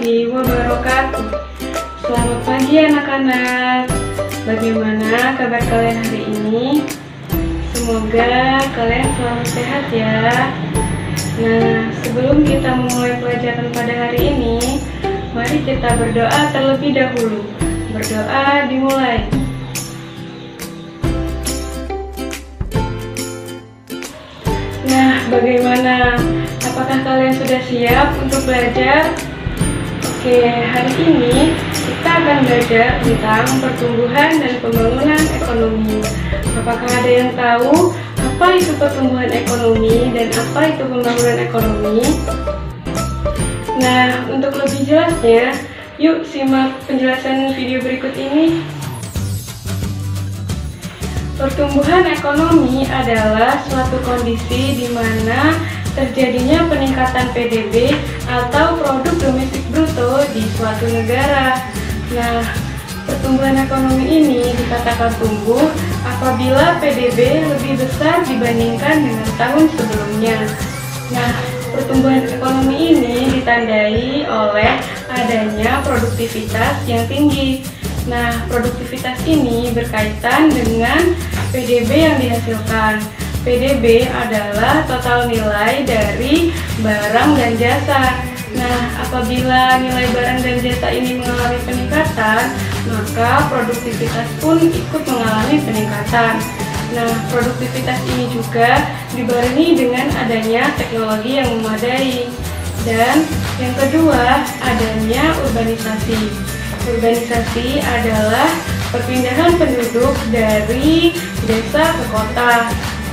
warahmatullahi wabarakatuh. Selamat pagi anak-anak. Bagaimana kabar kalian hari ini? Semoga kalian selalu sehat ya. Nah, sebelum kita memulai pelajaran pada hari ini, mari kita berdoa terlebih dahulu. Berdoa dimulai. Nah, bagaimana? Apakah kalian sudah siap untuk belajar? Oke, hari ini kita akan belajar tentang pertumbuhan dan pembangunan ekonomi. Apakah ada yang tahu apa itu pertumbuhan ekonomi dan apa itu pembangunan ekonomi? Nah, untuk lebih jelasnya, yuk simak penjelasan video berikut ini. Pertumbuhan ekonomi adalah suatu kondisi di mana terjadinya peningkatan PDB atau produk domestik bruto di suatu negara. Nah, pertumbuhan ekonomi ini dikatakan tumbuh apabila PDB lebih besar dibandingkan dengan tahun sebelumnya. Nah, pertumbuhan ekonomi ini ditandai oleh adanya produktivitas yang tinggi. Nah, produktivitas ini berkaitan dengan PDB yang dihasilkan. PDB adalah total nilai dari barang dan jasa. Nah, apabila nilai barang dan jasa ini mengalami peningkatan, maka produktivitas pun ikut mengalami peningkatan. Nah, produktivitas ini juga dibarengi dengan adanya teknologi yang memadai. Dan yang kedua, adanya urbanisasi. Urbanisasi adalah perpindahan penduduk dari desa ke kota.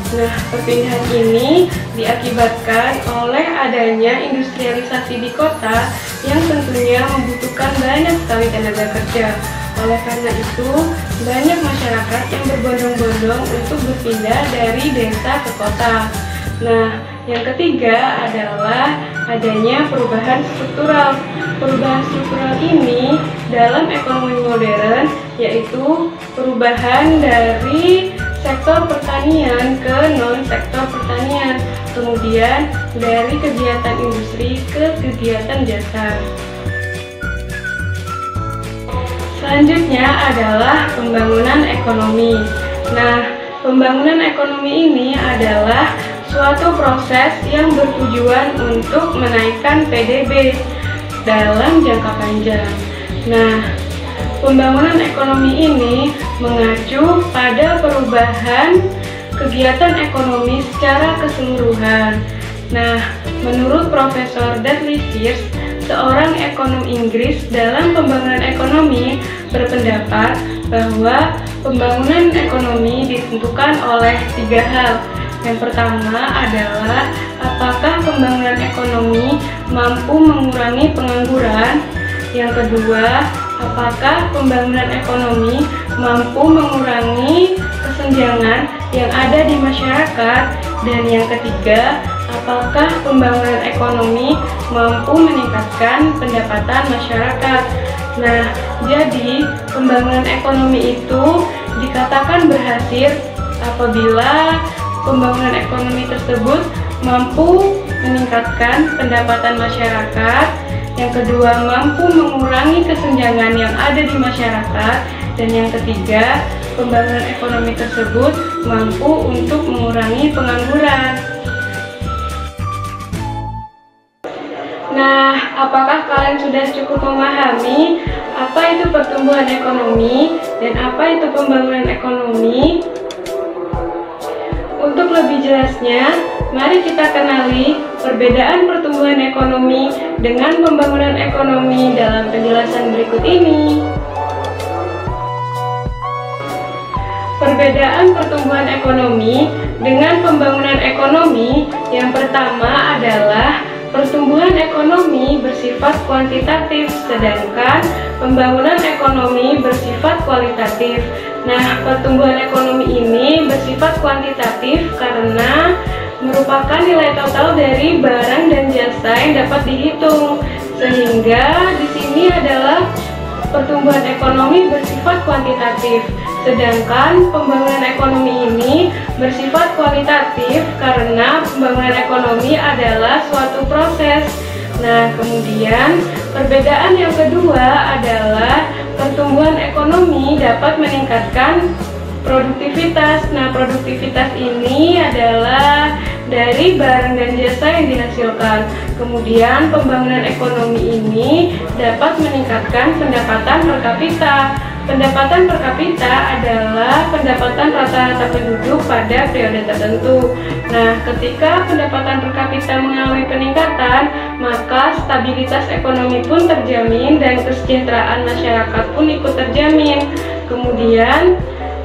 Nah, perpindahan ini diakibatkan oleh adanya industrialisasi di kota yang tentunya membutuhkan banyak sekali tenaga kerja. Oleh karena itu, banyak masyarakat yang berbondong-bondong untuk berpindah dari desa ke kota. Nah, yang ketiga adalah adanya perubahan struktural. Perubahan struktural ini dalam ekonomi modern yaitu perubahan dari sektor pertanian ke non-sektor pertanian, kemudian dari kegiatan industri ke kegiatan jasa. Selanjutnya adalah pembangunan ekonomi. Nah, pembangunan ekonomi ini adalah suatu proses yang bertujuan untuk menaikkan PDB dalam jangka panjang. Nah, pembangunan ekonomi ini mengacu pada perubahan kegiatan ekonomi secara keseluruhan. Nah, menurut Profesor Dudley Sears, seorang ekonom Inggris dalam pembangunan ekonomi berpendapat bahwa pembangunan ekonomi ditentukan oleh 3 hal. Yang pertama adalah apakah pembangunan ekonomi mampu mengurangi pengangguran. Yang kedua, apakah pembangunan ekonomi mampu mengurangi kesenjangan yang ada di masyarakat. Dan yang ketiga, apakah pembangunan ekonomi mampu meningkatkan pendapatan masyarakat. Nah, jadi pembangunan ekonomi itu dikatakan berhasil apabila pembangunan ekonomi tersebut mampu meningkatkan pendapatan masyarakat. Yang kedua, mampu mengurangi kesenjangan yang ada di masyarakat. Dan yang ketiga, pembangunan ekonomi tersebut mampu untuk mengurangi pengangguran. Nah, apakah kalian sudah cukup memahami apa itu pertumbuhan ekonomi dan apa itu pembangunan ekonomi? Untuk lebih jelasnya, mari kita kenali perbedaan pertumbuhan ekonomi dengan pembangunan ekonomi dalam penjelasan berikut ini. Perbedaan pertumbuhan ekonomi dengan pembangunan ekonomi yang pertama adalah pertumbuhan ekonomi bersifat kuantitatif, sedangkan pembangunan ekonomi bersifat kualitatif. Nah, pertumbuhan ekonomi ini bersifat kuantitatif karena merupakan nilai total dari barang dan jasa yang dapat dihitung. Sehingga di sini adalah pertumbuhan ekonomi bersifat kuantitatif. Sedangkan pembangunan ekonomi ini bersifat kualitatif karena pembangunan ekonomi adalah suatu proses. Nah, kemudian Perbedaan yang kedua adalah pertumbuhan ekonomi dapat meningkatkan produktivitas. Nah, produktivitas ini adalah dari barang dan jasa yang dihasilkan. Kemudian, pembangunan ekonomi ini dapat meningkatkan pendapatan per kapita. Pendapatan per kapita adalah pendapatan rata-rata penduduk pada periode tertentu. Nah, ketika pendapatan per kapita mengalami peningkatan, maka stabilitas ekonomi pun terjamin dan kesejahteraan masyarakat pun ikut terjamin. Kemudian,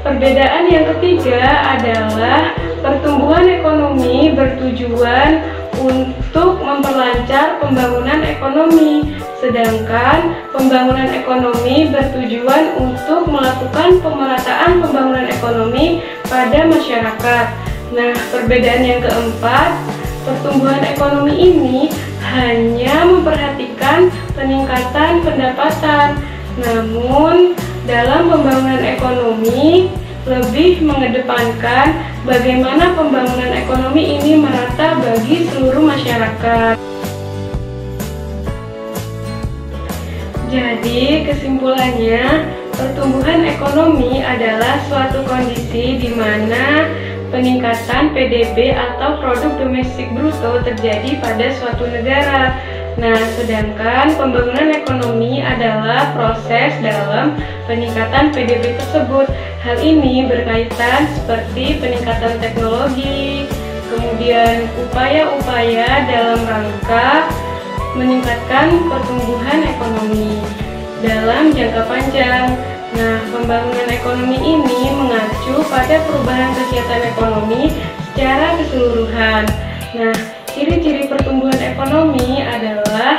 perbedaan yang ketiga adalah pertumbuhan ekonomi bertujuan untuk memperlancar pembangunan ekonomi, sedangkan pembangunan ekonomi bertujuan untuk melakukan pemerataan pembangunan ekonomi pada masyarakat. Nah, perbedaan yang keempat, pertumbuhan ekonomi ini hanya memperhatikan peningkatan pendapatan, namun dalam pembangunan ekonomi lebih mengedepankan bagaimana pembangunan ekonomi ini merata bagi seluruh masyarakat. Jadi, kesimpulannya, pertumbuhan ekonomi adalah suatu kondisi di mana peningkatan PDB atau produk domestik bruto terjadi pada suatu negara. Nah, sedangkan pembangunan ekonomi adalah proses dalam peningkatan PDB tersebut. Hal ini berkaitan seperti peningkatan teknologi, kemudian upaya-upaya dalam rangka meningkatkan pertumbuhan ekonomi dalam jangka panjang. Nah, pembangunan ekonomi ini mengacu pada perubahan kegiatan ekonomi secara keseluruhan. Nah, ciri-ciri pertumbuhan ekonomi adalah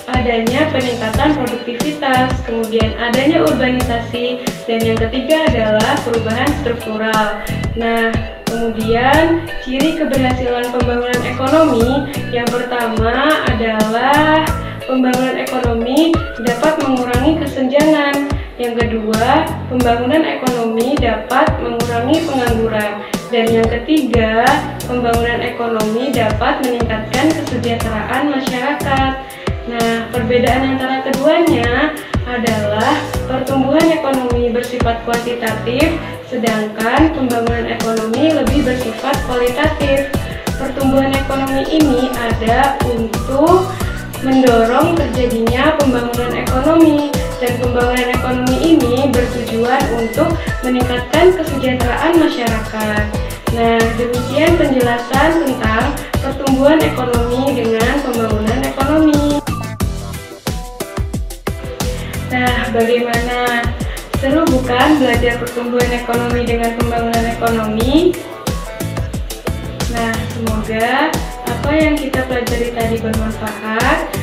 adanya peningkatan produktivitas, kemudian adanya urbanisasi, dan yang ketiga adalah perubahan struktural. Nah, kemudian ciri keberhasilan pembangunan ekonomi yang pertama adalah pembangunan ekonomi dapat mengurangi kesenjangan. Yang kedua, pembangunan ekonomi dapat mengurangi pengangguran. Dan yang ketiga, pembangunan ekonomi dapat meningkatkan kesejahteraan masyarakat. Nah, perbedaan antara keduanya adalah pertumbuhan ekonomi bersifat kuantitatif, sedangkan pembangunan ekonomi lebih bersifat kualitatif. Pertumbuhan ekonomi ini ada untuk mendorong terjadinya pembangunan ekonomi, dan pembangunan ekonomi ini bertujuan untuk meningkatkan kesejahteraan masyarakat. Nah, demikian penjelasan tentang pertumbuhan ekonomi dengan pembangunan ekonomi. Nah, bagaimana? Seru bukan belajar pertumbuhan ekonomi dengan pembangunan ekonomi? Nah, semoga apa yang kita pelajari tadi bermanfaat